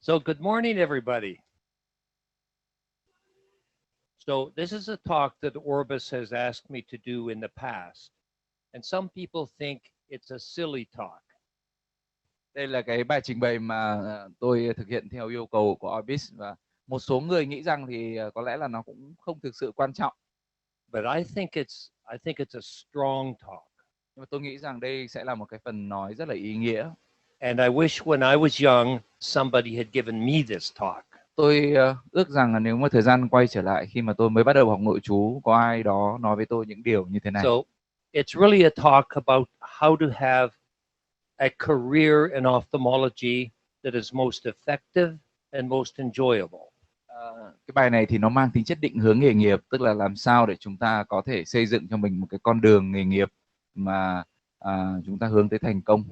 So good morning, everybody. So this is a talk that Orbis has asked me to do in the past. And some people think it's a silly talk. Đây là cái bài trình bày mà tôi thực hiện theo yêu cầu của Orbis, và một số người nghĩ rằng thì có lẽ là nó cũng không thực sự quan trọng. But I think it's a strong talk. Nhưng mà tôi nghĩ rằng đây sẽ là một cái phần nói rất là ý nghĩa. And I wish when I was young somebody had given me this talk. Tôi ước rằng là nếu mà thời gian quay trở lại khi mà tôi mới bắt đầu học nội trú, có ai đó nói với tôi những điều như thế này. So it's really a talk about how to have a career in ophthalmology that is most effective and most enjoyable. Cái bài này thì nó mang tính chất định hướng nghề nghiệp, tức là làm sao để chúng ta có thể xây dựng cho mình một cái con đường nghề nghiệp mà chúng ta hướng tới thành công.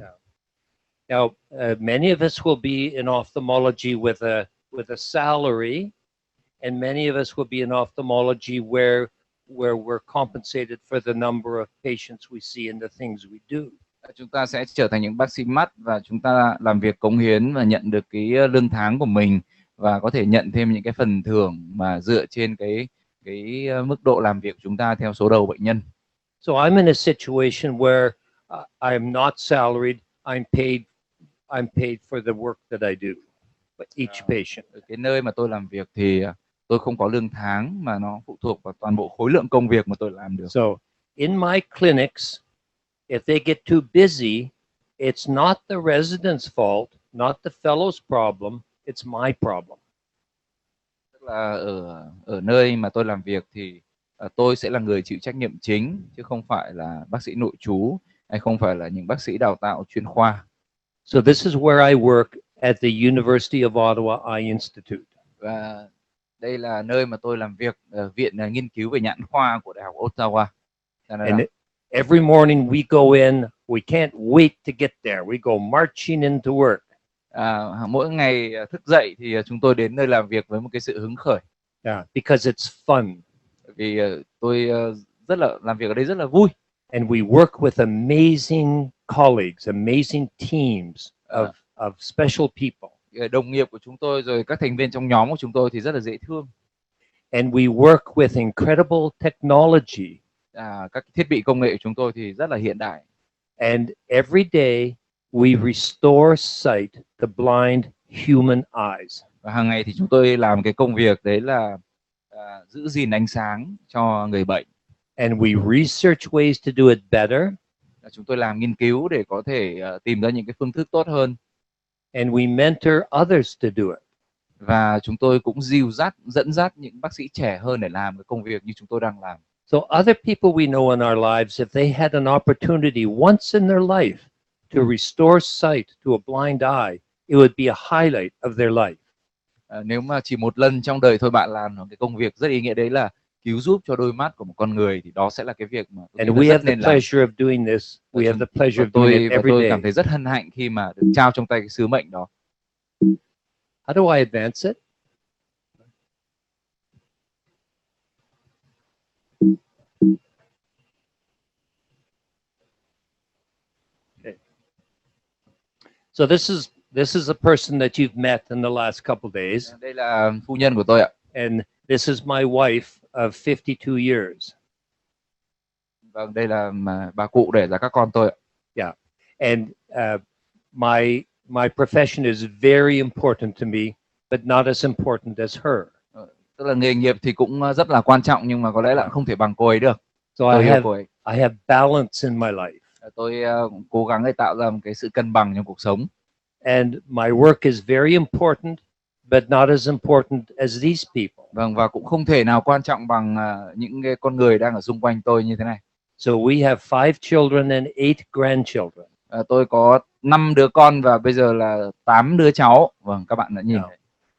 Now, many of us will be in ophthalmology with a salary, and many of us will be in ophthalmology where we're compensated for the number of patients we see and the things we do. Chúng ta sẽ trở thành những bác sĩ mắt và chúng ta làm việc cống hiến và nhận được cái lương tháng của mình, và có thể nhận thêm những cái phần thưởng mà dựa trên cái mức độ làm việc của chúng ta theo số đầu bệnh nhân. So I'm in a situation where I'm not salaried. I'm paid for the work that I do, but each patient. Cái nơi mà tôi làm việc thì tôi không có lương tháng, mà nó phụ thuộc vào toàn bộ khối lượng công việc mà tôi làm được. So in my clinics, if they get too busy, it's not the resident's fault, not the fellow's problem, it's my problem. Tức là ở nơi mà tôi làm việc thì tôi sẽ là người chịu trách nhiệm chính, chứ không phải là bác sĩ nội trú hay không phải là những bác sĩ đào tạo chuyên khoa. So this is where I work at the University of Ottawa Eye Institute. Và đây là nơi mà tôi làm việc ở Viện Nghiên cứu về nhãn khoa của Đại học Ottawa. And every morning we go in, we can't wait to get there. We go marching into work. Mỗi ngày thức dậy thì chúng tôi đến nơi làm việc với một cái sự hứng khởi. Yeah, because it's fun. Vì tôi rất là làm việc ở đây rất là vui. And we work with amazing colleagues, amazing teams of special people. Đồng nghiệp của chúng tôi rồi các thành viên trong nhóm của chúng tôi thì rất là dễ thương. And we work with incredible technology. Các thiết bị công nghệ của chúng tôi thì rất là hiện đại. And every day we restore sight to blind human eyes. Và hàng ngày thì chúng tôi làm cái công việc đấy là giữ gìn ánh sáng cho người bệnh. And we research ways to do it better. Chúng tôi làm nghiên cứu để có thể tìm ra những cái phương thức tốt hơn. And we mentor others to do it. Và chúng tôi cũng dẫn dắt những bác sĩ trẻ hơn để làm cái công việc như chúng tôi đang làm. So other people we know in our lives, if they had an opportunity once in their life to restore sight to a blind eye, it would be a highlight of their life. Nếu mà chỉ một lần trong đời thôi bạn làm cái công việc rất ý nghĩa đấy là cứu giúp cho đôi mắt của một con người, thì đó sẽ là cái việc mà and we have the pleasure of doing this. We have the pleasure of doing it every day. Tôi cảm thấy rất hân hạnh khi mà được trao trong tay cái sứ mệnh đó. How do I advance it? Okay. So this is a person that you've met in the last couple days. Đây là phu nhân của tôi ạ. And this is my wife of 52 years. Vâng, đây là bà cụ đẻ ra các con tôi ạ. Yeah. And my profession is very important to me, but not as important as her. Tức là nghề nghiệp thì cũng rất là quan trọng, nhưng mà có lẽ là không thể bằng cô ấy được. So I have balance in my life. Tôi cố gắng để tạo ra một cái sự cân bằng trong cuộc sống. And my work is very important, but not as important as these people. Vâng, và cũng không thể nào quan trọng bằng những cái con người đang ở xung quanh tôi như thế này. So we have 5 children and 8 grandchildren. Tôi có 5 đứa con và bây giờ là 8 đứa cháu. Vâng, các bạn đã nhìn.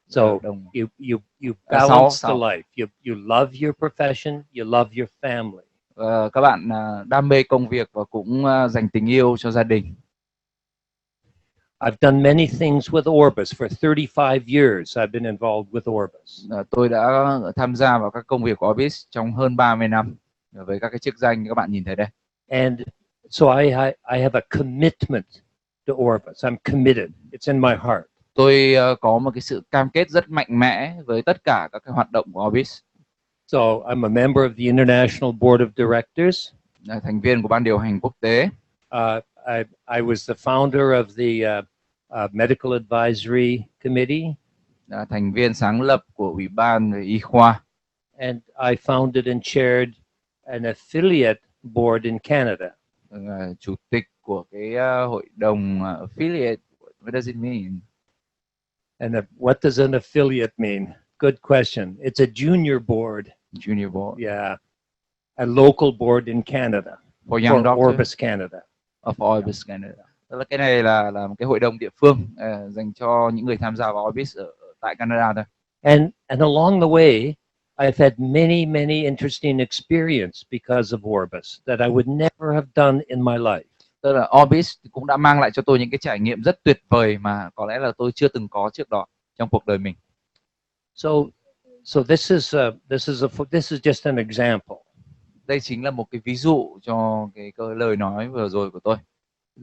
So you balance the life. You love your profession, you love your family. Các bạn đam mê công việc và cũng dành tình yêu cho gia đình. I've done many things with Orbis. For 35 years I've been involved with Orbis. Tôi đã tham gia vào các công việc của Orbis trong hơn 30 năm với các cái chức danh các bạn nhìn thấy đây. And so I have a commitment to Orbis. I'm committed. It's in my heart. Tôi có một cái sự cam kết rất mạnh mẽ với tất cả các cái hoạt động của Orbis. So I'm a member of the International Board of Directors. Là thành viên của ban điều hành quốc tế. I was the founder of the Medical Advisory Committee. Là thành viên sáng lập của Ủy ban về y khoa. And I founded and chaired an affiliate board in Canada. Chủ tịch của cái hội đồng affiliate. What does it mean? And what does an affiliate mean? Good question. It's a junior board. Junior board. Yeah. A local board in Canada. For young doctors. Orbis Canada. Of Orbis Canada. Tức là cái này là một cái hội đồng địa phương dành cho những người tham gia vào Orbis ở tại Canada thôi. And along the way, I've had many interesting experience because of Orbis that I would never have done in my life. Tức là Orbis cũng đã mang lại cho tôi những cái trải nghiệm rất tuyệt vời mà có lẽ là tôi chưa từng có trước đó trong cuộc đời mình. So this is just an example. Đây chính là một cái ví dụ cho cái lời nói vừa rồi của tôi.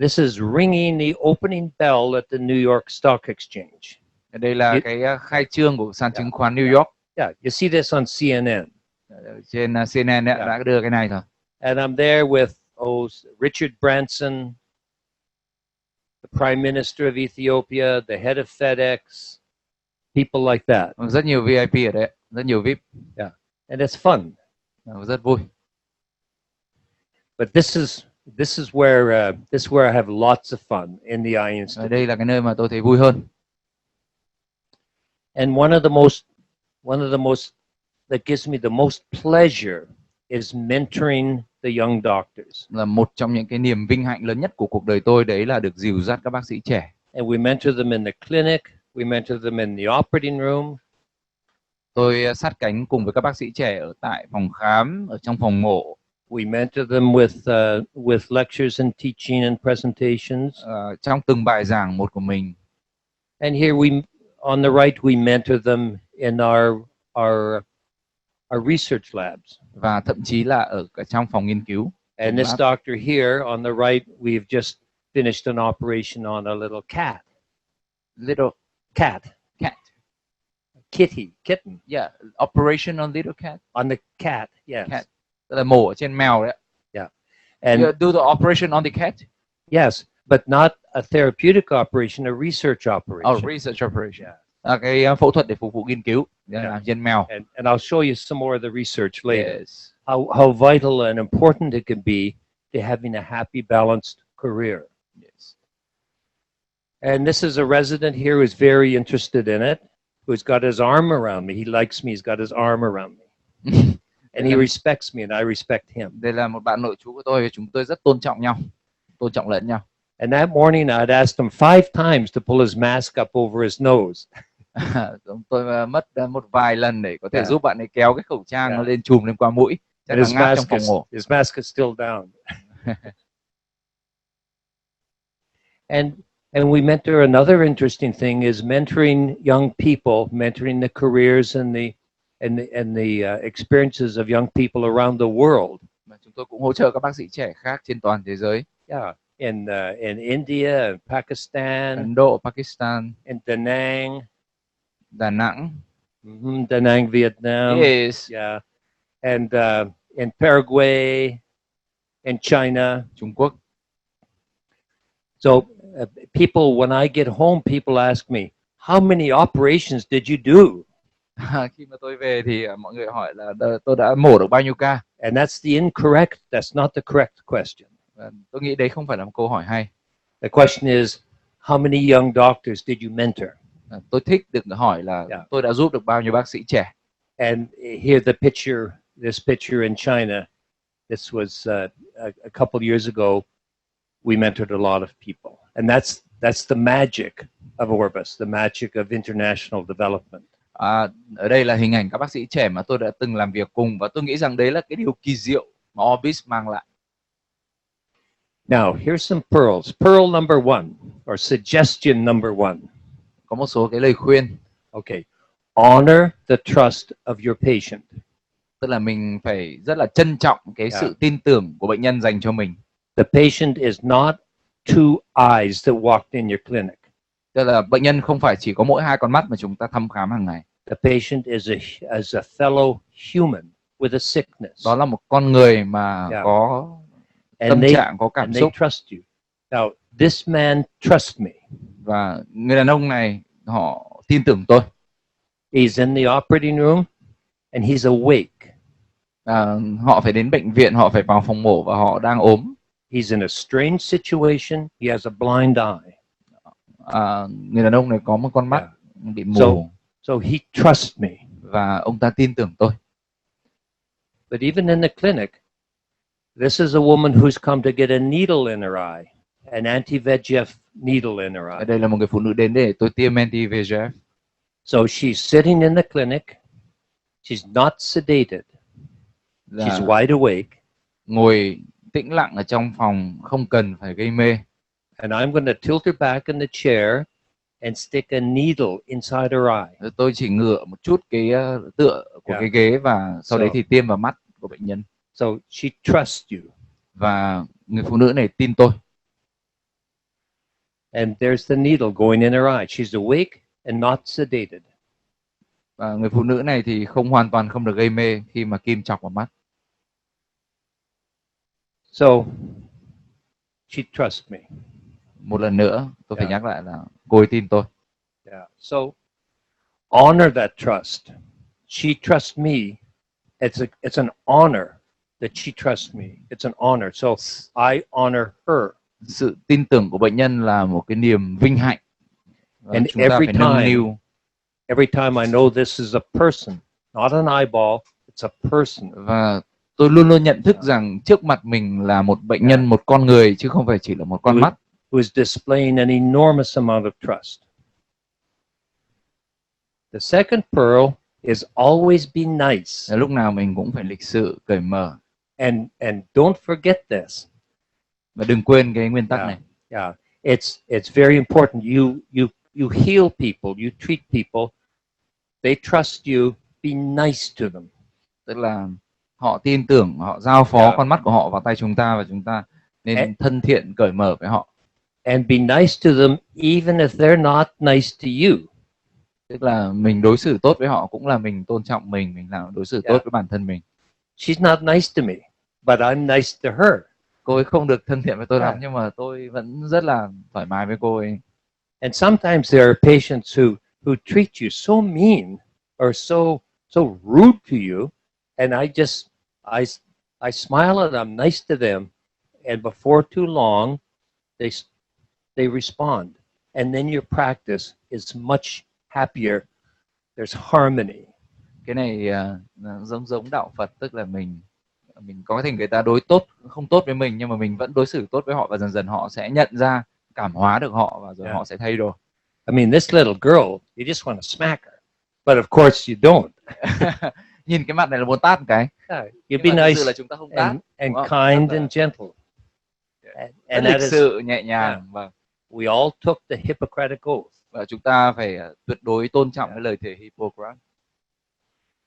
This is ringing the opening bell at the New York Stock Exchange. Đây là cái khai trương của sàn chứng khoán New York. Yeah, you see this on CNN. Trên CNN đã đưa cái này rồi. And I'm there with Richard Branson, the Prime Minister of Ethiopia, the head of FedEx, people like that. Rất nhiều VIP ở đấy, rất nhiều VIP. Yeah, and it's fun. Rất vui. But this is where I have lots of fun in the Eye Institute. Đây là cái nơi mà tôi thấy vui hơn. And one of the most that gives me the most pleasure is mentoring the young doctors. Là một trong những cái niềm vinh hạnh lớn nhất của cuộc đời tôi, đấy là được dìu dắt các bác sĩ trẻ. And we mentor them in the clinic, we mentor them in the operating room. Tôi sát cánh cùng với các bác sĩ trẻ ở tại phòng khám, ở trong phòng mổ. We mentor them with lectures and teaching and presentations. Trong từng bài giảng một của mình. And here on the right we mentor them in our research labs. Và thậm chí là ở trong phòng nghiên cứu. And this doctor here on the right, we've just finished an operation on a little cat. Little cat. Kitten. Yeah, operation on little cat. On the cat, yes. Cat. Tức là mổ ở trên mèo đấy. Yeah. And you do the operation on the cat? Yes, but not a therapeutic operation, a research operation. Oh, research operation. Yeah. Cái phẫu thuật để phục vụ nghiên cứu trên mèo. And I'll show you some more of the research later. Yes. How vital and important it can be to having a happy, balanced career. Yes. And this is a resident here who's very interested in it, who's got his arm around me. He likes me. He's got his arm around me. And he respects me and I respect him. Đây là một bạn nội trú của tôi và chúng tôi rất tôn trọng nhau, tôn trọng lẫn nhau. And that morning I'd asked him 5 times to pull his mask up over his nose. Tôi mất một vài lần để có thể giúp bạn ấy kéo cái khẩu trang nó lên chùm lên qua mũi. His mask is still down. And we mentor. Another interesting thing is mentoring young people, mentoring the careers and the experiences of young people around the world. Chúng tôi cũng hỗ trợ các bác sĩ trẻ khác trên toàn thế giới. Yeah, in India, in Pakistan, Ấn Độ, Pakistan, in Da Nang, Da Nang, Vietnam. Yes. Yeah, and in Paraguay, in China, Trung Quốc. So people, when I get home, people ask me, how many operations did you do? Khi mà tôi về thì mọi người hỏi là tôi đã mổ được bao nhiêu ca. And that's not the correct question. Tôi nghĩ đấy không phải là một câu hỏi hay. The question is, how many young doctors did you mentor? Tôi thích được hỏi là tôi đã giúp được bao nhiêu bác sĩ trẻ. And here this picture in China, this was a couple years ago. We mentored a lot of people, and that's the magic of Orbis, the magic of international development. Ở đây là hình ảnh các bác sĩ trẻ mà tôi đã từng làm việc cùng, và tôi nghĩ rằng đấy là cái điều kỳ diệu mà Orbis mang lại. Now, here's some pearls. Pearl number 1, or suggestion number 1. Có một số cái lời khuyên. Okay. Honor the trust of your patient. Tức là mình phải rất là trân trọng cái sự tin tưởng của bệnh nhân dành cho mình. The patient is not 2 eyes that walked in your clinic. Tức là bệnh nhân không phải chỉ có mỗi 2 con mắt mà chúng ta thăm khám hàng ngày. The patient is a fellow human with a sickness. Đó là một con người mà Yeah. có And tâm they trạng, có cảm and they xúc. trust you. Now, this man trusts me. Và người đàn ông này họ tin tưởng tôi. He's in the operating room and he's awake. Họ phải đến bệnh viện, họ phải vào phòng mổ và họ đang ốm. He's in a strange situation. He has a blind eye. Người đàn ông này có một con mắt bị mù. So he trusts me. Và ông ta tin tưởng tôi. But even in the clinic, this is a woman who's come to get a needle in her eye, an anti-VEGF needle in her eye. Đây là một người phụ nữ đến để tôi tiêm anti-VEGF. So she's sitting in the clinic. She's not sedated. She's wide awake. Ngồi tĩnh lặng ở trong phòng, không cần phải gây mê. And I'm going to tilt her back in the chair and stick a needle inside her eye. Tôi chỉ ngửa một chút cái tựa của cái ghế và sau đấy thì tiêm vào mắt của bệnh nhân. So she trusts you. Và người phụ nữ này tin tôi. And there's the needle going in her eye. She's awake and not sedated. Và người phụ nữ này thì hoàn toàn không được gây mê khi mà kim chọc vào mắt. So she trusts me. Một lần nữa tôi phải nhắc lại là cô ấy tin tôi. So honor that trust. She trusts me. It's an honor that she trusts me. It's an honor. So I honor her. Sự tin tưởng của bệnh nhân là một cái niềm vinh hạnh. And chúng ta phải nâng niu. Every time I know this is a person, not an eyeball, it's a person. Và tôi luôn luôn nhận thức rằng trước mặt mình là một bệnh nhân, một con người chứ không phải chỉ là một con mắt. Who is displaying an enormous amount of trust. The second pearl is always be nice. Lúc nào mình cũng phải lịch sự, cởi mở. And don't forget this. Và đừng quên cái nguyên tắc này. Yeah, it's very important. You heal people, you treat people. They trust you. Be nice to them. Tức là họ tin tưởng, họ giao phó con mắt của họ vào tay chúng ta và chúng ta nên thân thiện, cởi mở với họ. And be nice to them even if they're not nice to you. Tức là mình đối xử tốt với họ cũng là mình tôn trọng mình là đối xử tốt với bản thân mình. She's not nice to me, but I'm nice to her. Cô ấy không được thân thiện với tôi lắm nhưng mà tôi vẫn rất là thoải mái với cô ấy. And sometimes there are patients who treat you so mean or so rude to you, and I smile and I'm nice to them, and before too long they respond, and then your practice is much happier. There's harmony. Cái này giống đạo Phật, tức là mình có thể người ta không tốt với mình nhưng mà mình vẫn đối xử tốt với họ và dần dần họ sẽ nhận ra, cảm hóa được họ và rồi họ sẽ thay đổi. I mean, this little girl, you just want to smack her, but of course you don't. Nhìn cái mặt này là muốn tát một cái. You be nice là chúng ta không tát, and kind and gentle. And lịch sự, nhẹ nhàng. Và we all took the Hippocratic Oath. Và chúng ta phải tuyệt đối tôn trọng cái lời thề Hippocrates.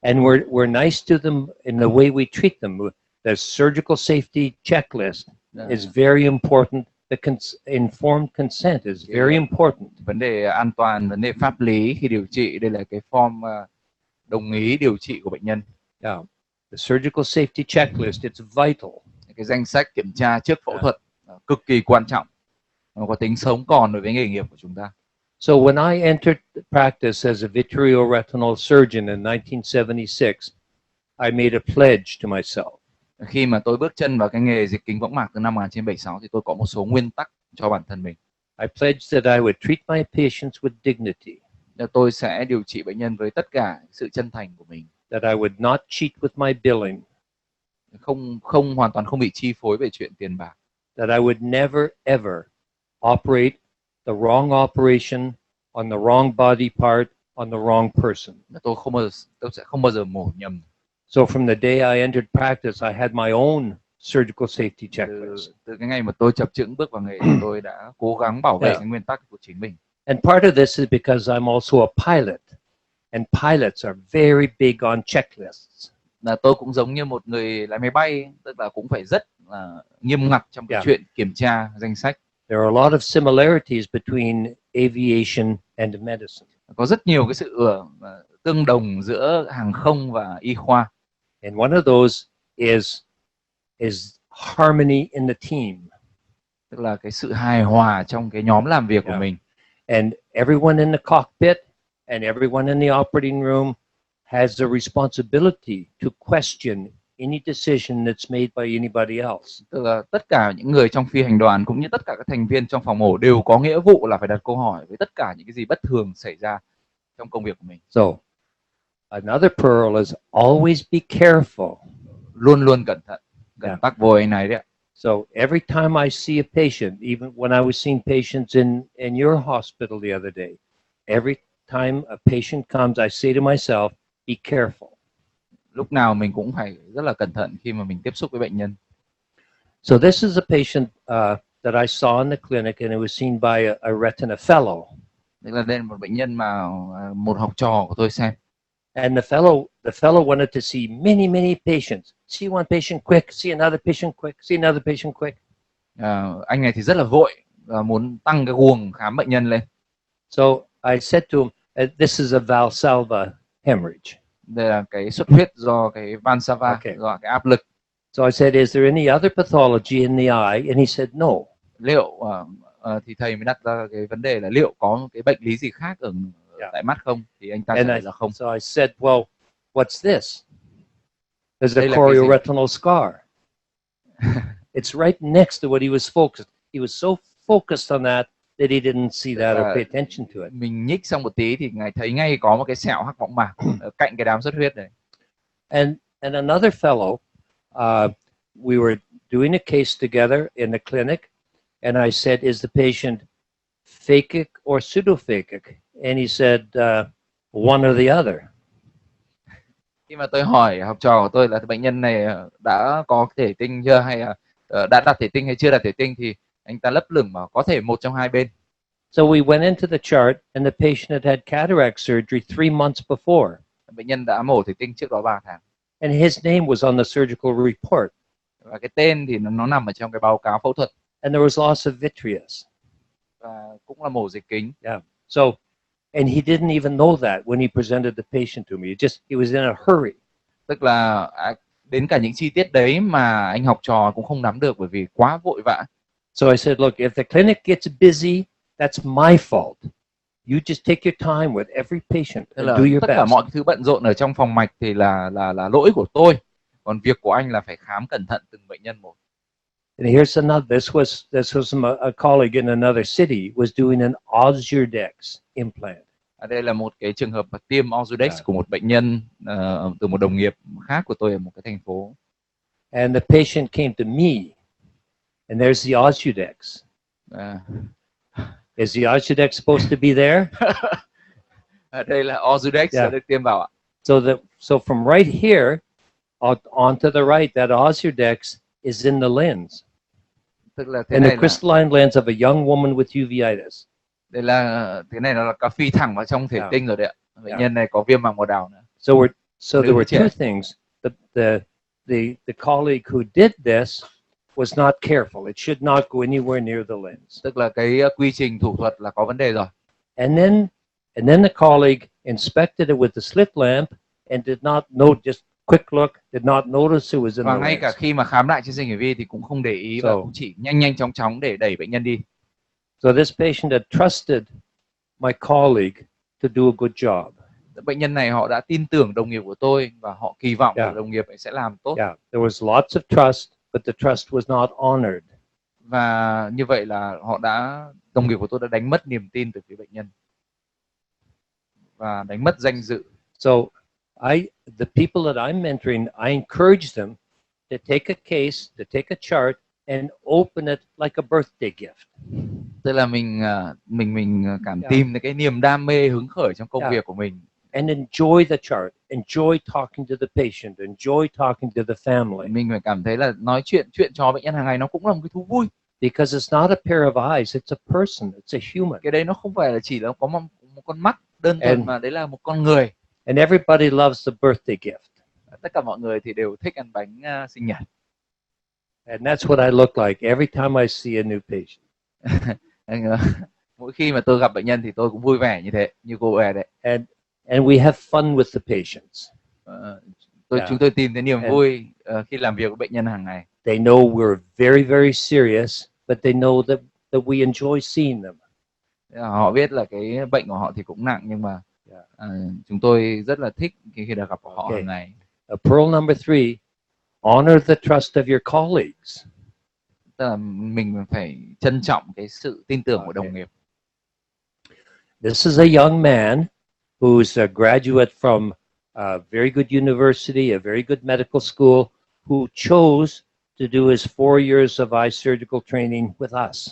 And we're nice to them in the way we treat them. The surgical safety checklist is very important. The informed consent is very important. Vấn đề an toàn, vấn đề pháp lý khi điều trị, đây là cái form đồng ý điều trị của bệnh nhân. Yeah. The surgical safety checklist, it's vital. Cái danh sách kiểm tra trước phẫu thuật cực kỳ quan trọng. Nó có tính sống còn đối với nghề nghiệp của chúng ta. So when I entered practice as a vitreoretinal surgeon in 1976, I made a pledge to myself. Khi mà tôi bước chân vào cái nghề dịch kính võng mạc từ năm 1976 thì tôi có một số nguyên tắc cho bản thân mình. I pledged that I would treat my patients with dignity. Tôi sẽ điều trị bệnh nhân với tất cả sự chân thành của mình. That I would not cheat with my billing. Hoàn toàn không bị chi phối về chuyện tiền bạc. That I would never ever operate the wrong operation on the wrong body part on the wrong person. Tôi sẽ không bao giờ mổ nhầm. So from the day I entered practice, I had my own surgical safety checklist. Từ cái ngày mà tôi chập chững bước vào nghề, tôi đã cố gắng bảo vệ cái nguyên tắc của chính mình. And part of this is because I'm also a pilot, and pilots are very big on checklists. Là tôi cũng giống như một người lái máy bay, tức là cũng phải rất là nghiêm ngặt trong cái chuyện kiểm tra danh sách. there are a lot of similarities between aviation and medicine. Có rất nhiều cái sự tương đồng giữa hàng không và y khoa. And one of those is harmony in the team. Tức là cái sự hài hòa trong cái nhóm làm việc của mình. And everyone in the cockpit and everyone in the operating room has the responsibility to question any decision that's made by anybody else. Tức là tất cả những người trong phi hành đoàn cũng như tất cả các thành viên trong phòng mổ đều có nghĩa vụ là phải đặt câu hỏi với tất cả những cái gì bất thường xảy ra trong công việc của mình. So, another pearl is always be careful. Luôn luôn cẩn thận. Cần tắc vội này đấy. So every time I see a patient, even when I was seeing patients in your hospital the other day, every time a patient comes, I say to myself, be careful. Lúc nào mình cũng phải rất là cẩn thận khi mà mình tiếp xúc với bệnh nhân. So this is a patient that I saw in the clinic, and it was seen by a retina fellow. Đây là một bệnh nhân mà một học trò của tôi xem. And the fellow wanted to see many patients. See one patient quick, see another patient quick, see another patient quick. Anh này thì rất là vội và muốn tăng cái guồng khám bệnh nhân lên. So I said to him, this is a Valsalva hemorrhage. Đây là cái xuất huyết do cái Valsalva, do cái áp lực. So I said, is there any other pathology in the eye? And he said, no. Liệu thì thầy mới đặt ra cái vấn đề là liệu có cái bệnh lý gì khác ở tại mắt không? Thì anh ta trả lời là không. So I said, well, what's this? There's a chorioretinal scar. It's right next to what he was focused. He was so focused on that he didn't see that or pay attention to it. Mình nhích sang một tí thì ngài thấy ngay có một cái sẹo hắc võng mạc ở cạnh cái đám xuất huyết này. And another fellow, we were doing a case together in the clinic, and I said, is the patient phakic or pseudophakic? And he said, one or the other. Khi mà tôi hỏi học trò của tôi là bệnh nhân này đã có thể tinh chưa, hay đã đặt thể tinh hay chưa đặt thể tinh, thì anh ta lấp lửng mà có thể một trong hai bên. So we went into the chart, and the patient had cataract surgery 3 months before. Bệnh nhân đã mổ thể tinh trước đó 3 tháng. And his name was on the surgical report. Và cái tên thì nó nằm ở trong cái báo cáo phẫu thuật. And there was loss of vitreous. Và cũng là mổ dịch kính. Yeah. So, and he didn't even know that when he presented the patient to me. He was in a hurry. Tức là đến cả những chi tiết đấy mà anh học trò cũng không nắm được bởi vì quá vội vã. So I said, look, if the clinic gets busy, that's my fault. You just take your time with every patient and do your tất best. cả mọi thứ bận rộn ở trong phòng mạch thì là lỗi của tôi. Còn việc của anh là phải khám cẩn thận từng bệnh nhân một. And here's another. This was a colleague in another city was doing an Ozurdex implant. Đây là một cái trường hợp tiêm Ozurdex của một bệnh nhân từ một đồng nghiệp khác của tôi ở một cái thành phố. And the patient came to me, and there's the Ozurdex. Is the Ozurdex supposed to be there? Đây là Ozurdex được tiêm vào ạ. So from right here on to the right, that Ozurdex is in the lens. Tức là in the crystalline lens of a young woman with uveitis. Đây là thế này, nó là phi thẳng vào trong thể tinh rồi đấy ạ. Bệnh nhân này có viêm màng màu đào nữa. So there were two things. The colleague who did this was not careful. It should not go anywhere near the lens. Tức là cái quy trình thủ thuật là có vấn đề rồi. And then the colleague inspected it with the slit lamp and did not note, just quick look, did not notice it was in the lens. Và ngay cả khi mà khám lại trên sinh vi thì cũng không để ý và cũng chỉ nhanh chóng để đẩy bệnh nhân đi. So this patient had trusted my colleague to do a good job. Bệnh nhân này họ đã tin tưởng đồng nghiệp của tôi và họ kỳ vọng là đồng nghiệp sẽ làm tốt. Yeah, there was lots of trust, but the trust was not honored. Và như vậy là đồng nghiệp của tôi đã đánh mất niềm tin từ phía bệnh nhân và đánh mất danh dự. So the people that I'm mentoring, I encourage them to take a case, to take a chart and open it like a birthday gift. Tức là mình cảm tìm cái niềm đam mê hứng khởi trong công việc của mình. And enjoy the chart, enjoy talking to the patient, enjoy talking to the family. Mình phải cảm thấy là nói chuyện trò bệnh nhân hàng ngày nó cũng là một cái thú vui. Because it's not a pair of eyes, it's a person, it's a human. Cái đấy nó không phải là chỉ là có một con mắt đơn thuần mà đấy là một con người. And everybody loves the birthday gift. Tất cả mọi người thì đều thích ăn bánh sinh nhật. And that's what I look like every time I see a new patient. Mỗi khi mà tôi gặp bệnh nhân thì tôi cũng vui vẻ như thế, như cô bé đấy. And we have fun with the patients. Chúng tôi tìm thấy niềm And vui khi làm việc với bệnh nhân hàng ngày. they know we're very, very serious, but they know that we enjoy seeing them. Họ biết là cái bệnh của họ thì cũng nặng, nhưng mà chúng tôi rất là thích khi được gặp họ hàng ngày. Pearl number 3, honor the trust of your colleagues. Tức là mình phải trân trọng cái sự tin tưởng của đồng nghiệp. This is a young man who's a graduate from a very good university, a very good medical school, who chose to do his 4 years of eye surgical training with us.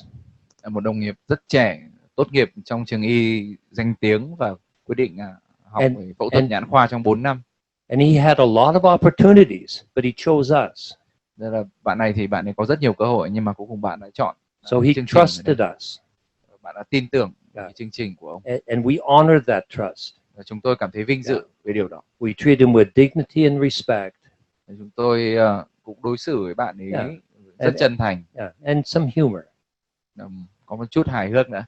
Một đồng nghiệp rất trẻ, tốt nghiệp trong trường y danh tiếng và quyết định học phẫu thuật nhãn khoa trong 4 năm. And he had a lot of opportunities, but he chose us. Nên là bạn này có rất nhiều cơ hội, nhưng mà cuối cùng bạn đã chọn. So he trusted us. Bạn đã tin tưởng cái chương trình của ông. And we honor that trust. Và chúng tôi cảm thấy vinh dự về điều đó. We treat him with dignity and respect. Chúng tôi cũng đối xử với bạn ấy rất chân thành. And some humor. Có một chút hài hước nữa.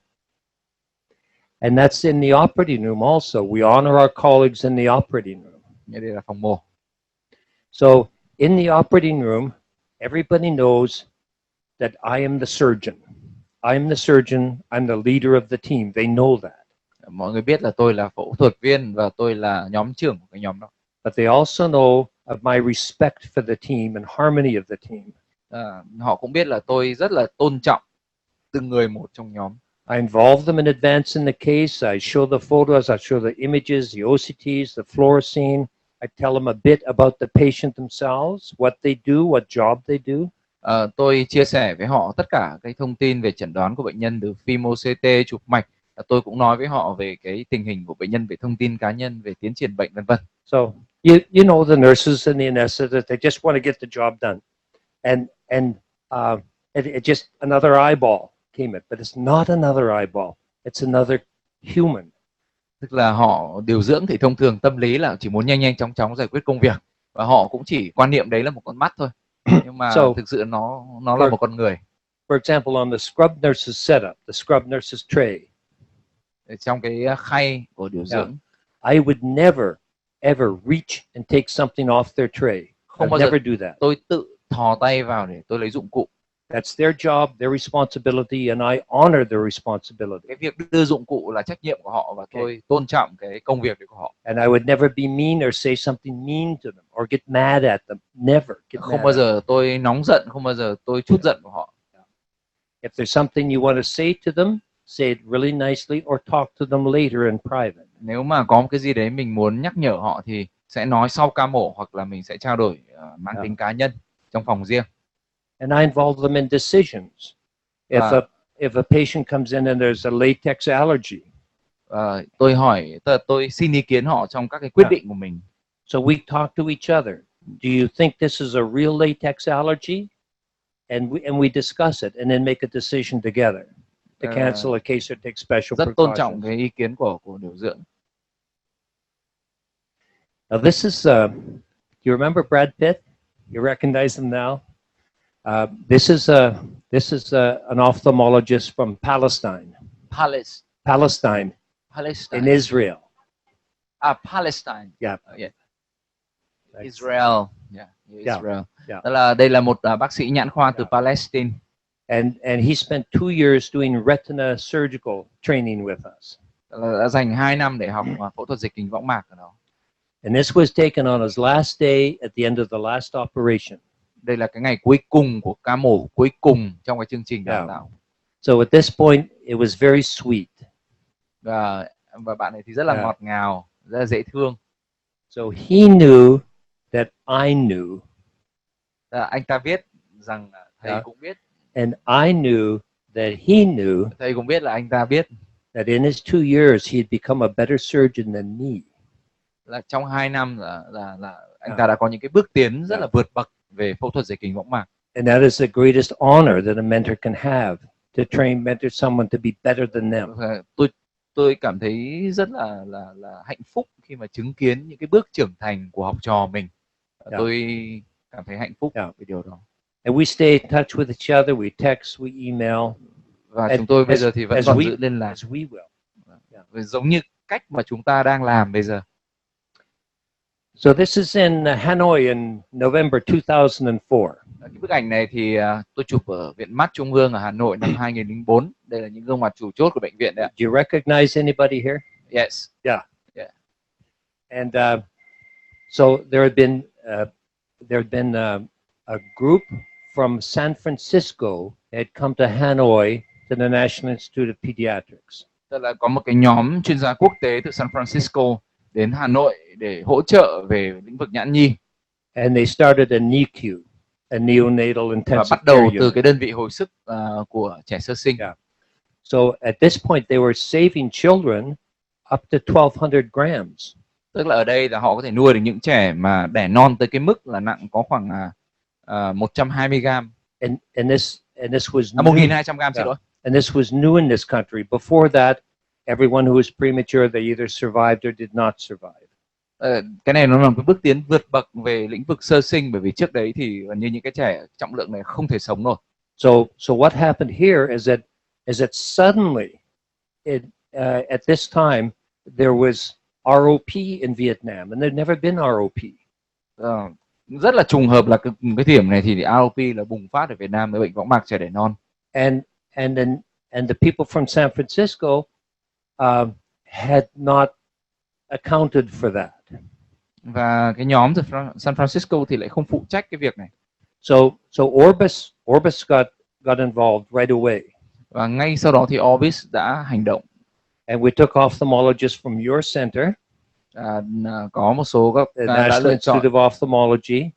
And that's in the operating room also. We honor our colleagues in the operating room. Đây là phòng mổ. So in the operating room, everybody knows that I am the surgeon. I am the surgeon. I'm the leader of the team. They know that. Mọi người biết là tôi là phẫu thuật viên và tôi là nhóm trưởng của cái nhóm đó. But they also know of my respect for the team and harmony of the team. Họ cũng biết là tôi rất là tôn trọng từng người một trong nhóm. I involve them in advance in the case. I show the photos. I show the images, the OCTs, the fluorescein. I tell them a bit about the patient themselves, what they do, what job they do. Tôi chia sẻ với họ tất cả cái thông tin về chẩn đoán của bệnh nhân, từ phim OCT, chụp mạch. Tôi cũng nói với họ về cái tình hình của bệnh nhân, về thông tin cá nhân, về tiến triển bệnh, vân vân. So you know the nurses and the anesthetists, they just want to get the job done, and it just another eyeball came in, but it's not another eyeball. It's another human. Tức là họ điều dưỡng thì thông thường tâm lý là chỉ muốn nhanh nhanh chóng chóng giải quyết công việc, và họ cũng chỉ quan niệm đấy là một con mắt thôi. Nhưng mà thực sự nó là một con người. For example, on the scrub nurse's setup, the scrub nurse's tray. Trong cái khay của điều dưỡng, I would never ever reach and take something off their tray. Không bao never giờ do that. Tôi tự thò tay vào để tôi lấy dụng cụ. That's their job, their responsibility, and I honor their responsibility. Cái việc đưa dụng cụ là trách nhiệm của họ, và tôi tôn trọng cái công việc của họ. And I would never be mean or say something mean to them or get mad at them. Never get mad. Không bao giờ tôi nóng giận, không bao giờ tôi trút giận của họ. If there's something you want to say to them, say it really nicely or talk to them later in private. Nếu mà có một cái gì đấy mình muốn nhắc nhở họ thì sẽ nói sau ca mổ, hoặc là mình sẽ trao đổi mang tính cá nhân trong phòng riêng. And I involve them in decisions. If a patient comes in and there's a latex allergy, tôi xin ý kiến họ trong các cái quyết định của mình. So we talk to each other. Do you think this is a real latex allergy? And we discuss it and then make a decision together to cancel a case or take special rất tôn trọng precautions. cái ý kiến của điều dưỡng. Now this is, do you remember Brad Pitt? You recognize him now? This is an ophthalmologist from Palestine. Palestine. In Israel. Palestine. Yeah. Israel. Israel. Đó là đây là một bác sĩ nhãn khoa từ Palestine. And he spent 2 years doing retina surgical training with us. Đã dành 2 năm để học phẫu thuật dịch kính võng mạc ở đó. And this was taken on his last day at the end of the last operation. Đây là cái ngày cuối cùng của ca mổ cuối cùng trong cái chương trình đào tạo. So at this point it was very sweet. Và bạn ấy thì rất là ngọt ngào, rất là dễ thương. So he knew that I knew. Anh ta biết rằng thầy cũng biết. And I knew that he knew. Thầy cũng biết là anh ta biết. That in his 2 years he had become a better surgeon than me. Là trong 2 năm là anh ta đã có những cái bước tiến rất là vượt bậc về phẫu thuật dịch kính võng mạc. And that is the greatest honor that a mentor can have, to mentor someone to be better than them. Tôi cảm thấy rất là hạnh phúc khi mà chứng kiến những cái bước trưởng thành của học trò mình. Tôi cảm thấy hạnh phúc về điều đó. And we stay in touch with each other. We text, we email. Và chúng tôi bây as, giờ thì vẫn as còn we, giữ liên lạc. as we will. Giống như cách mà chúng ta đang làm bây giờ. So this is in Hanoi in November 2004. Cái bức ảnh này thì tôi chụp ở Viện Mắt Trung ương ở Hà Nội năm 2004. Đây là những gương mặt chủ chốt của bệnh viện đấy ạ. Do you recognize anybody here? Yes. Yeah. Yeah. And so there had been a group from San Francisco had come to Hanoi to the National Institute of Pediatrics. Tức là có một cái nhóm chuyên gia quốc tế từ San Francisco đến Hà Nội để hỗ trợ về lĩnh vực nhãn nhi. And they started a NICU, a neonatal Và intensive bắt đầu care từ unit. cái đơn vị hồi sức của trẻ sơ sinh. Yeah. So at this point they were saving children up to 1,200 grams. Tức là ở đây là họ có thể nuôi được những trẻ mà đẻ non tới cái mức là nặng có khoảng 120 gram. And this was 1.200 gram, xin lỗi. And this was new in this country. Before that, everyone who was premature, they either survived or did not survive. Cái này nó là một cái bước tiến vượt bậc về lĩnh vực sơ sinh, bởi vì trước đấy thì gần như những cái trẻ trọng lượng này không thể sống nổi. So what happened here is that suddenly, at this time, there was ROP in Vietnam, and there'd never been ROP. Rất là trùng hợp là cái điểm này thì ROP là bùng phát ở Việt Nam với bệnh võng mạc trẻ đẻ non. And the people from San Francisco had not accounted for that. Và cái nhóm từ San Francisco thì lại không phụ trách cái việc này. So Orbis got involved right away. Và ngay sau đó thì Orbis đã hành động. And we took ophthalmologists from your center. Có một số các the đã National lựa chọn. Institute of Ophthalmology,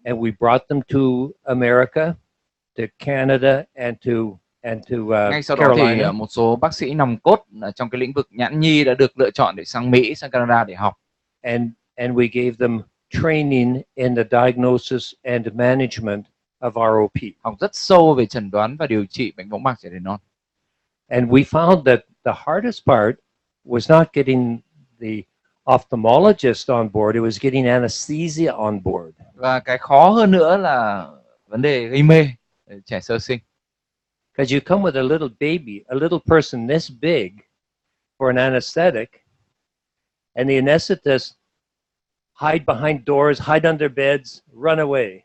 and we brought them to America, to Canada, and to Ngay sau đó Carolina. thì một số bác sĩ nòng cốt trong cái lĩnh vực nhãn nhi đã được lựa chọn để sang Mỹ, sang Canada để học. And we gave them training in the diagnosis and management of ROP. Học rất sâu về chẩn đoán và điều trị bệnh võng mạc trẻ đẻ non. And we found that the hardest part was not getting the ophthalmologist on board, it was getting anesthesia on board. Và cái khó hơn nữa là vấn đề gây mê trẻ sơ sinh. Because you come with a little baby, a little person this big for an anesthetic, and the anesthetist hide behind doors, hide under beds, run away.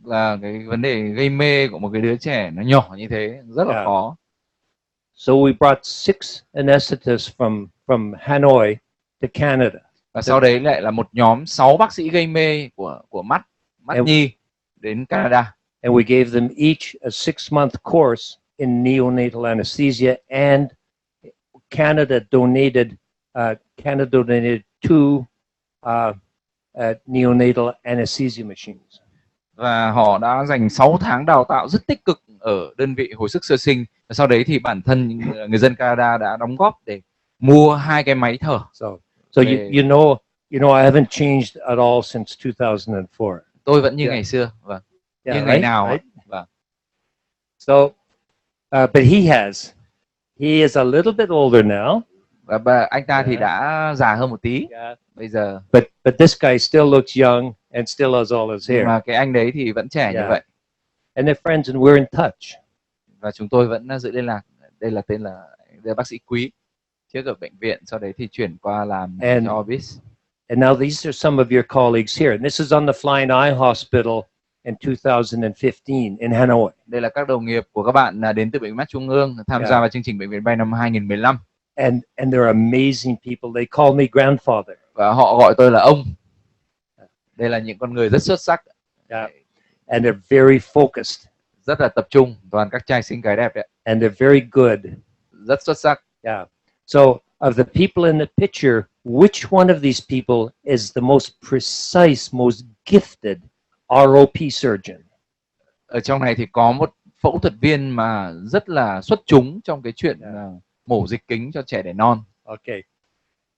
Là cái vấn đề gây mê của một cái đứa trẻ nó nhỏ như thế rất là khó. So we brought 6 anesthetists from Hanoi to Canada. Và sau đấy lại là một nhóm 6 bác sĩ gây mê của mắt nhi đến Canada. And we gave them each a 6-month course in neonatal anesthesia, and Canada donated 2 neonatal anesthesia machines. Và họ đã dành 6 tháng đào tạo rất tích cực ở đơn vị hồi sức sơ sinh. Và sau đấy thì bản thân người dân Canada đã đóng góp để mua 2 cái máy thở. So you know I haven't changed at all since 2004. Tôi vẫn như ngày xưa, vâng. Như ngày nào. Vâng. So, but he is a little bit older now. Và anh ta thì đã già hơn một tí. Bây giờ. But this guy still looks young and still has all his hair. Mà cái anh đấy thì vẫn trẻ như vậy. And they're friends and we're in touch. Và chúng tôi vẫn giữ liên lạc. Đây là tên là bác sĩ Quý. Trước ở bệnh viện, sau đấy thì chuyển qua làm cho Orbis. And now these are some of your colleagues here. And this is on the Flying Eye Hospital in 2015 in Hanoi. Đây là các đồng nghiệp của các bạn đến từ Bệnh viện Mắt Trung ương tham gia vào chương trình Bệnh viện Bay năm 2015. And they're amazing people. They call me grandfather. Và họ gọi tôi là ông. Đây là những con người rất xuất sắc. And they're very focused. Rất là tập trung, toàn các trai xinh gái đẹp đấy. And they're very good. Rất xuất sắc. Yeah. So of the people in the picture, which one of these people is the most precise, most gifted ROP surgeon? Ở trong này thì có một phẫu thuật viên mà rất là xuất chúng trong cái chuyện mổ dịch kính cho trẻ đẻ non. Okay.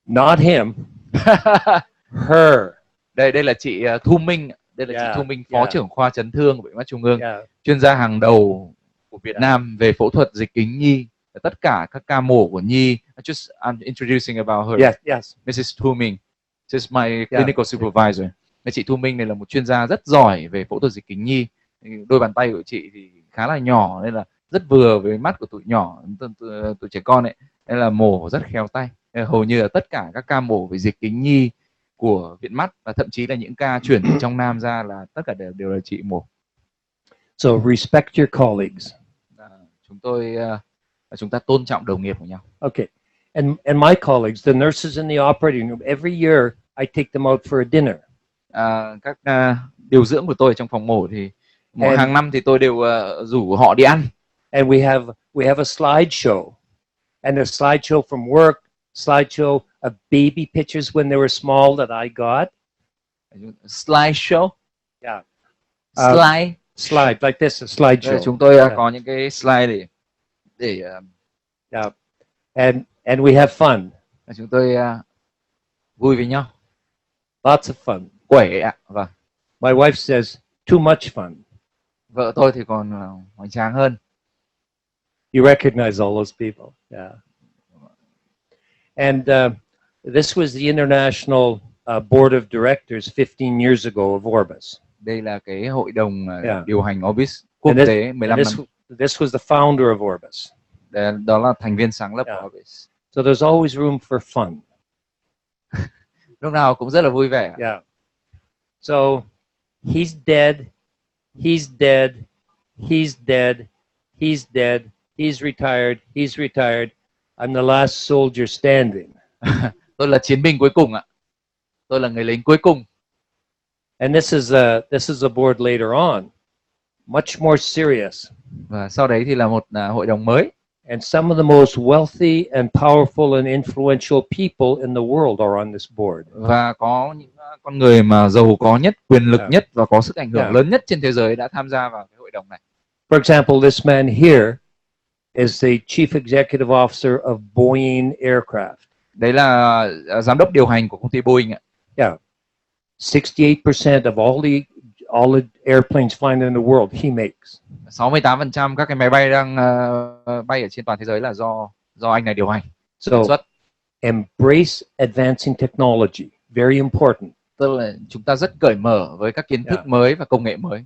Not him. Her. Đây là chị Thu Minh. Đây là chị Thu Minh, phó trưởng khoa chấn thương của Bệnh viện Mắt Trung ương, chuyên gia hàng đầu của Việt Nam về phẫu thuật dịch kính nhi. Tất cả các ca mổ của nhi. I'm introducing about her. Yes. Mrs. Thu Minh. She's my clinical supervisor. Chị Thu Minh này là một chuyên gia rất giỏi về phẫu thuật dịch kính nhi. Đôi bàn tay của chị thì khá là nhỏ nên là rất vừa với mắt của tụi nhỏ, tụi trẻ con ấy, nên là mổ rất khéo tay. Hầu như là tất cả các ca mổ về dịch kính nhi của viện mắt và thậm chí là những ca chuyển từ trong Nam ra là tất cả đều là chị mổ. So respect your colleagues. Chúng ta tôn trọng đồng nghiệp của nhau. Okay. And my colleagues, the nurses in the operating room, every year I take them out for a dinner. Các điều dưỡng của tôi trong phòng mổ thì hàng năm thì tôi đều rủ họ đi ăn. And we have a slideshow, and a slideshow from work, slideshow of baby pictures when they were small that I got. Slideshow. Yeah. Slide like this, a slideshow. Chúng tôi có những cái slide để yeah. And we have fun. Chúng tôi vui với nhau. Lots of fun. Quẩy ạ. Vâng. My wife says too much fun. Vợ tôi thì còn hoành tráng hơn. You recognize all those people. Yeah. And this was the international board of directors 15 years ago of Orbis. Đây là cái hội đồng điều hành Orbis quốc tế 15 năm. This was the founder of Orbis. Đó là thành viên sáng lập của Orbis. So there's always room for fun. Lúc nào cũng rất là vui vẻ. Yeah. So he's dead. He's dead. He's dead. He's dead. He's retired. He's retired. I'm the last soldier standing. Tôi là chiến binh cuối cùng ạ. Tôi là người lính cuối cùng. And this is a board later on, much more serious. Và sau đấy thì là một hội đồng mới. And some of the most wealthy and powerful and influential people in the world are on this board. Và có những con người mà giàu có nhất, quyền lực nhất và có sức ảnh hưởng lớn nhất trên thế giới đã tham gia vào cái hội đồng này. For example, this man here is the chief executive officer of Boeing Aircraft. Đấy là giám đốc điều hành của công ty Boeing ạ. Yeah. 68% of all the airplanes flying in the world he makes. 68% các cái máy bay đang bay ở trên toàn thế giới là do anh này điều hành. So embrace advancing technology, very important. Tức là chúng ta rất cởi mở với các kiến thức mới và công nghệ mới.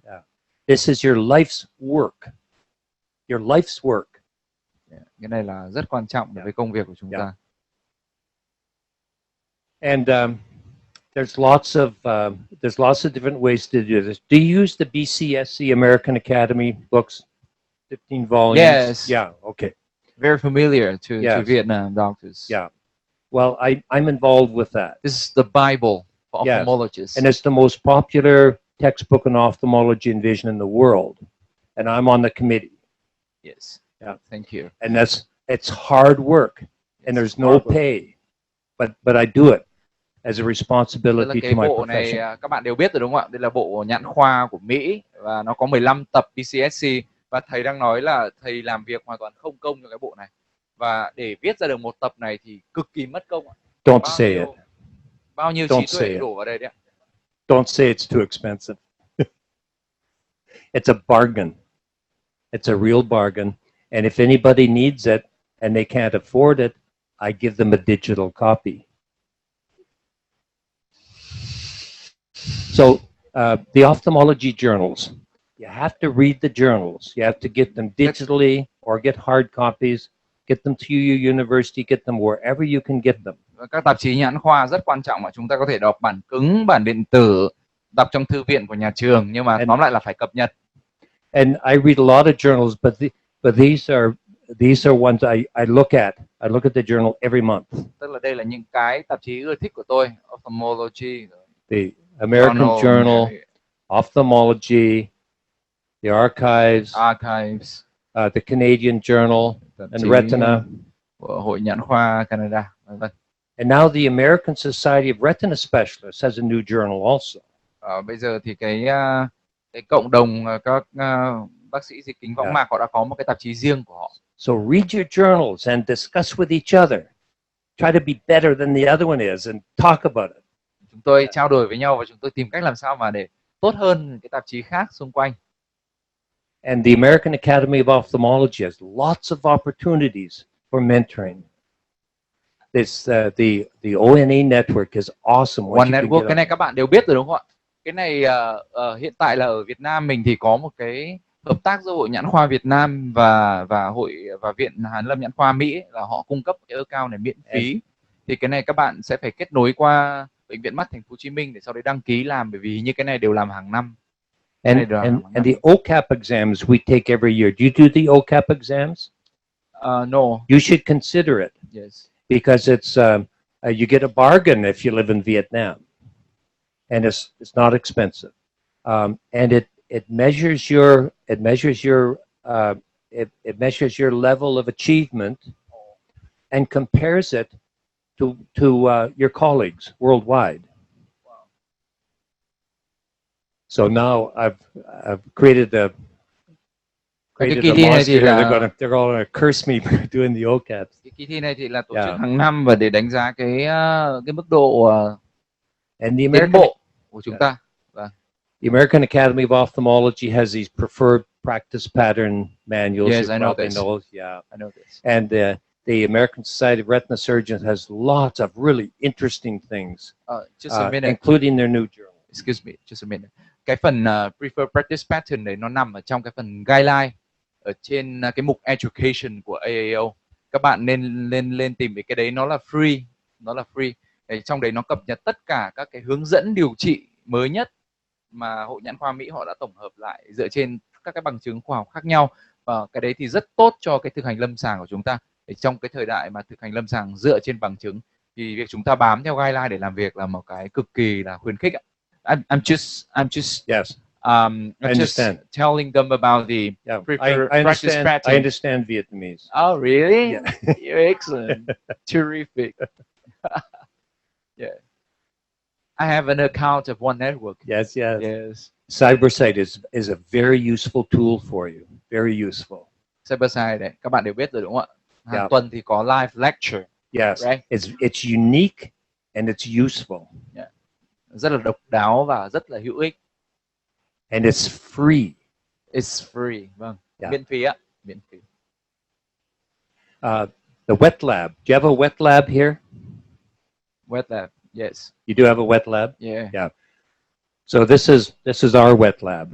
This is your life's work. Your life's work. Cái này là rất quan trọng đối với công việc của chúng ta. And there's lots of different ways to do this. Do you use the BCSC American Academy books, 15 volumes? Yes. Yeah. Okay. Very familiar to Vietnam doctors. Yeah. Well, I'm involved with that. This is the Bible for ophthalmologists. And it's the most popular textbook on ophthalmology and vision in the world. And I'm on the committee. Yes. Yeah. Thank you. And it's hard work, and there's no pay, but I do it as a responsibility to my profession. Này các bạn đều biết rồi đúng không ạ? Đây là bộ nhãn khoa của Mỹ và nó có 15 tập BCSC và thầy đang nói là thầy làm việc hoàn toàn không công cho cái bộ này. Và để viết ra được một tập này thì cực kỳ mất công ạ. Don't say it. Bao nhiêu trí tuệ đổ vào đây đấy ạ. Don't say it's too expensive. It's a bargain. It's a real bargain. And if anybody needs it and they can't afford it, I give them a digital copy. So the ophthalmology journals, you have to read the journals. You have to get them digitally or get hard copies, get them to your university, get them wherever you can get them. Các tạp chí nhãn khoa rất quan trọng mà chúng ta có thể đọc bản cứng, bản điện tử, đọc trong thư viện của nhà trường, nhưng mà tóm lại là phải cập nhật. And I read a lot of journals, but these are ones I look at. I look at the journal every month. Tức là đây là những cái tạp chí ưa thích của tôi, Ophthalmology, the American Journal, Ophthalmology, the Archives, the Canadian Journal, and Retina. Của Hội Nhãn khoa Canada. And now the American Society of Retina Specialists has a new journal also. Bây giờ thì cái cộng đồng các bác sĩ dịch kính võng mạc họ đã có một cái tạp chí riêng của họ. So read your journals and discuss with each other. Try to be better than the other one is and talk about it. Chúng tôi trao đổi với nhau và chúng tôi tìm cách làm sao mà để tốt hơn cái tạp chí khác xung quanh. And the American Academy of Ophthalmology has lots of opportunities for mentoring. This the ONA network is awesome. One Network, cái này các bạn đều biết rồi đúng không ạ? Cái này hiện tại là ở Việt Nam mình thì có một cái hợp tác giữa Hội Nhãn khoa Việt Nam và Viện Hàn Lâm Nhãn khoa Mỹ ấy, là họ cung cấp cái account này miễn phí. Thì cái này các bạn sẽ phải kết nối qua Bệnh viện Mắt Thành phố Hồ Chí Minh để sau đấy đăng ký làm, bởi vì như cái này đều làm hàng năm. And the OCAP exams we take every year. Do you do the OCAP exams? No. You should consider it. Yes. Because it's you get a bargain if you live in Vietnam, and it's not expensive, and it measures your level of achievement, and compares it to your colleagues worldwide. So now I've created a monster. They're all gonna curse me for doing the OCAPs. Cái kỳ thi này thì là tổ chức hàng năm và để đánh giá cái mức độ tiến bộ của chúng ta. The American Academy of Ophthalmology has these preferred practice pattern manuals. Yes, I know this. Yeah, I know this. And the American Society of Retina Surgeons has lots of really interesting things, just a minute. Including their new journal. Excuse me, just a minute. Cái phần preferred practice pattern này nó nằm ở trong cái phần guideline ở trên cái mục education của AAO. Các bạn nên lên tìm cái đấy, nó là free. Để trong đấy nó cập nhật tất cả các cái hướng dẫn điều trị mới nhất mà Hội Nhãn khoa Mỹ họ đã tổng hợp lại dựa trên các cái bằng chứng khoa học khác nhau, và cái đấy thì rất tốt cho cái thực hành lâm sàng của chúng ta. Để trong cái thời đại mà thực hành lâm sàng dựa trên bằng chứng thì việc chúng ta bám theo guideline để làm việc là một cái cực kỳ là khuyến khích. I'm just yes. I'm just telling them about the I practice pattern. I understand Vietnamese. Oh, really? Yeah. You're excellent. Terrific. Yeah. I have an account of One Network. Yes. Yes. CyberSight is a very useful tool for you. Very useful. CyberSight đấy, các bạn đều biết rồi đúng không ạ? Hàng tuần thì có live lecture. Yes. Right? It's unique and it's useful. Yeah. Rất là độc đáo và rất là hữu ích. And it's free. It's free. Vâng. Yeah. Miễn phí ạ. Miễn phí. The wet lab. Do you have a wet lab here? Wet lab. Yes. You do have a wet lab? Yeah. Yeah. So this is our wet lab.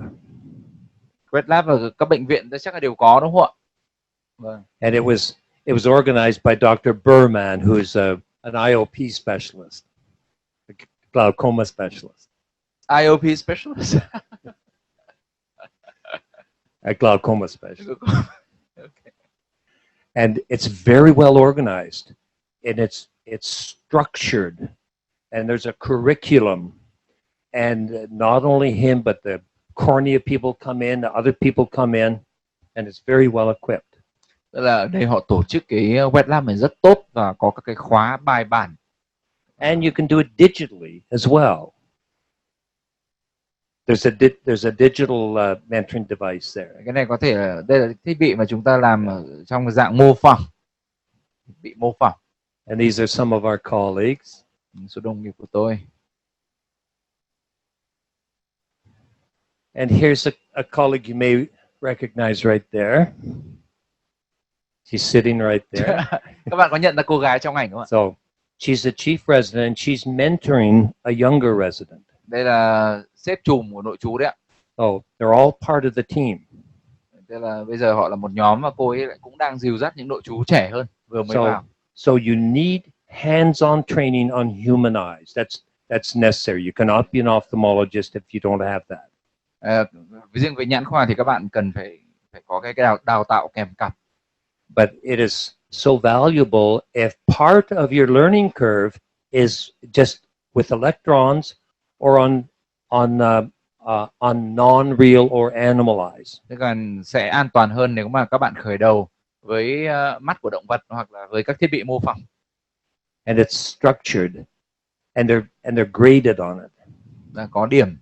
Wet lab ở các bệnh viện chắc là đều có đúng không ạ? Vâng. And it was organized by Dr. Berman, who's an IOP specialist, a glaucoma specialist. IOP specialist? A glaucoma specialist. Okay. And it's very well organized, and it's structured, and there's a curriculum, and not only him, but the cornea people come in, the other people come in, and it's very well equipped. Tức là đây họ tổ chức cái wet lab này rất tốt và có các cái khóa bài bản. And you can do it digitally as well. There's a digital mentoring device there. Cái này có thể đây là thiết bị mà chúng ta làm ở trong dạng mô phỏng. Bị mô phỏng. And these are some of our colleagues. Số đồng nghiệp của tôi. And here's a colleague you may recognize right there. She's sitting right there. Các bạn có nhận ra cô gái trong ảnh không ạ? So she's the chief resident. She's mentoring a younger resident. Đây là sếp trùm của nội trú đấy ạ. Oh, they're all part of the team. Thế là bây giờ họ là một nhóm và cô ấy lại cũng đang dìu dắt những nội trú trẻ hơn vừa mới vào. So you need hands-on training on human eyes. That's necessary. You cannot be an ophthalmologist if you don't have that. Ví dụ với nhãn khoa thì các bạn cần phải có cái đào tạo kèm cặp. But it is so valuable if part of your learning curve is just with electrons or on non-real or animal eyes. Thế còn sẽ an toàn hơn nếu mà các bạn khởi đầu với mắt của động vật hoặc là với các thiết bị mô phỏng. And it's structured, and they're graded on it. Là có điểm.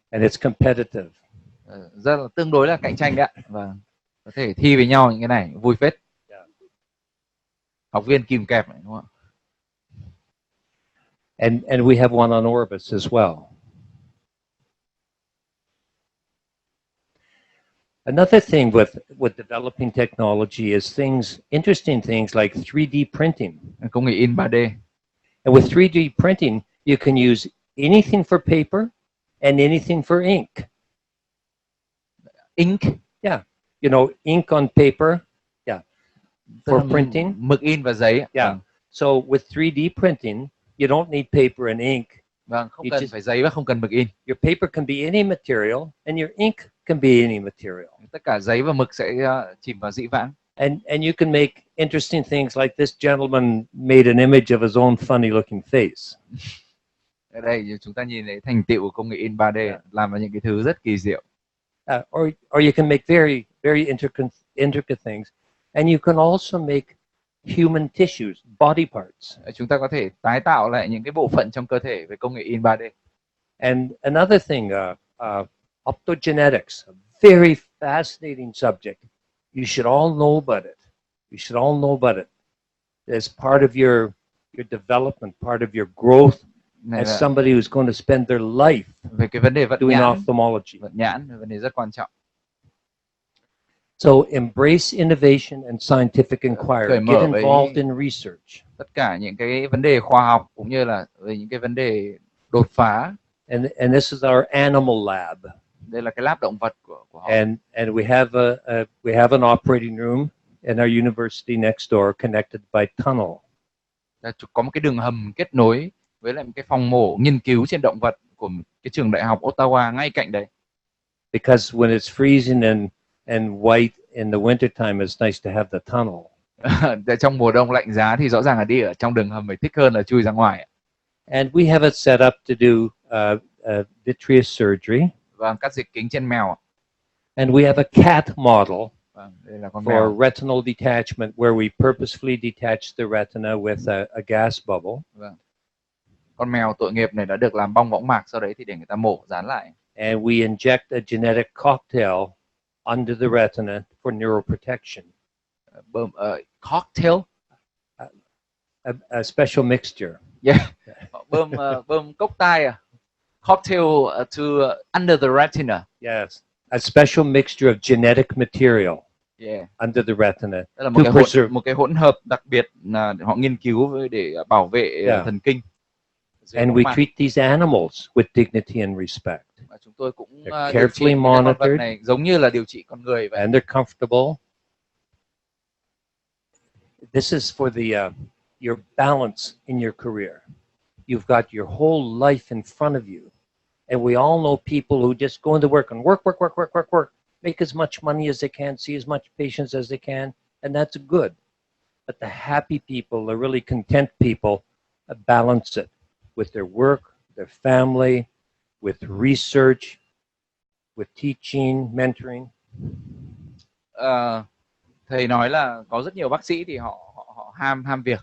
And it's competitive. Rất là tương đối là cạnh tranh đấy ạ. Và có thể thi với nhau những cái này vui phết. Yeah. Học viên kìm kẹp này đúng không ạ? And we have one on Orbis as well. Another thing with developing technology is interesting things like 3D printing. Công nghệ in 3D. And with 3D printing, you can use anything for paper and anything for ink. Ink? Yeah, you know, ink on paper. Yeah, Tức là for printing. mực in và giấy. Yeah. So with 3D printing, you don't need paper and ink. Vâng, không You cần just- phải giấy và không cần mực in. Your paper can be any material, and your ink can be any material. Tất cả giấy và mực sẽ chìm vào dĩ vãng. And you can make interesting things like this gentleman made an image of his own funny looking face. Ở đây chúng ta nhìn thấy thành tựu của công nghệ in 3D làm ra những cái thứ rất kỳ diệu. Or you can make very, very intricate things. And you can also make human tissues, body parts. Chúng ta có thể tái tạo lại những cái bộ phận trong cơ thể với công nghệ in 3D. And another thing, optogenetics, a very fascinating subject. You should all know about it. You should all know about it. As part of your development, part of your growth Này as là somebody who's going to spend their life về cái vấn đề vận doing nhãn. ophthalmology. Vận nhãn là vấn đề rất quan trọng. So embrace innovation and scientific inquiry. Cởi mở Get với involved in research. tất cả những cái vấn đề khoa học cũng như là về những cái vấn đề đột phá. And this is our animal lab. Đây là cái lab động vật của họ. And we have an operating room in our university next door connected by tunnel. Có một cái đường hầm kết nối với lại một cái phòng mổ nghiên cứu trên động vật của cái trường đại học Ottawa ngay cạnh đấy. Because when it's freezing and white in the winter time, it's nice to have the tunnel. Trong mùa đông lạnh giá thì rõ ràng là đi ở trong đường hầm phải thích hơn là chui ra ngoài. And we have it set up to do vitreous surgery. Và cắt dịch kính trên mèo. And we have a cat model Đây là con for mèo. retinal detachment, where we purposefully detach the retina with a gas bubble. Vâng. Con mèo tội nghiệp này đã được làm bong võng mạc, sau đấy thì để người ta mổ dán lại. And we inject a genetic cocktail under the retina for neuroprotection. Cocktail. A special mixture. Yeah. Bơm cốc tai à? Cocktail to under the retina. Yes, a special mixture of genetic material Yeah. under the retina Đó là to một cái hỗn hợp đặc biệt là họ nghiên cứu để bảo vệ thần kinh. And we treat these animals with dignity and respect. Và chúng tôi cũng điều carefully trị những con vật monitored. này giống như là điều trị con người vậy. And they're comfortable. This is for the your balance in your career. You've got your whole life in front of you. And we all know people who just go into work and work, make as much money as they can, see as much patients as they can, and that's good. But the happy people, the really content people, balance it with their work, their family, with research, with teaching, mentoring. Thầy nói là có rất nhiều bác sĩ thì họ ham việc,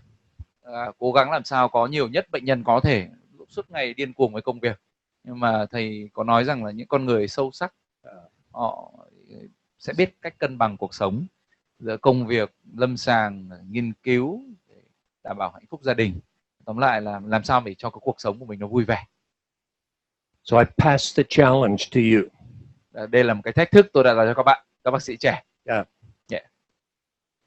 cố gắng làm sao có nhiều nhất bệnh nhân có thể, suốt ngày điên cuồng với công việc. Nhưng mà thầy có nói rằng là những con người sâu sắc, họ sẽ biết cách cân bằng cuộc sống giữa công việc, lâm sàng, nghiên cứu để đảm bảo hạnh phúc gia đình. Tóm lại là làm sao để cho cái cuộc sống của mình nó vui vẻ. So I pass the challenge to you. Đây là một cái thách thức tôi đặt ra cho các bạn, các bác sĩ trẻ. Yeah.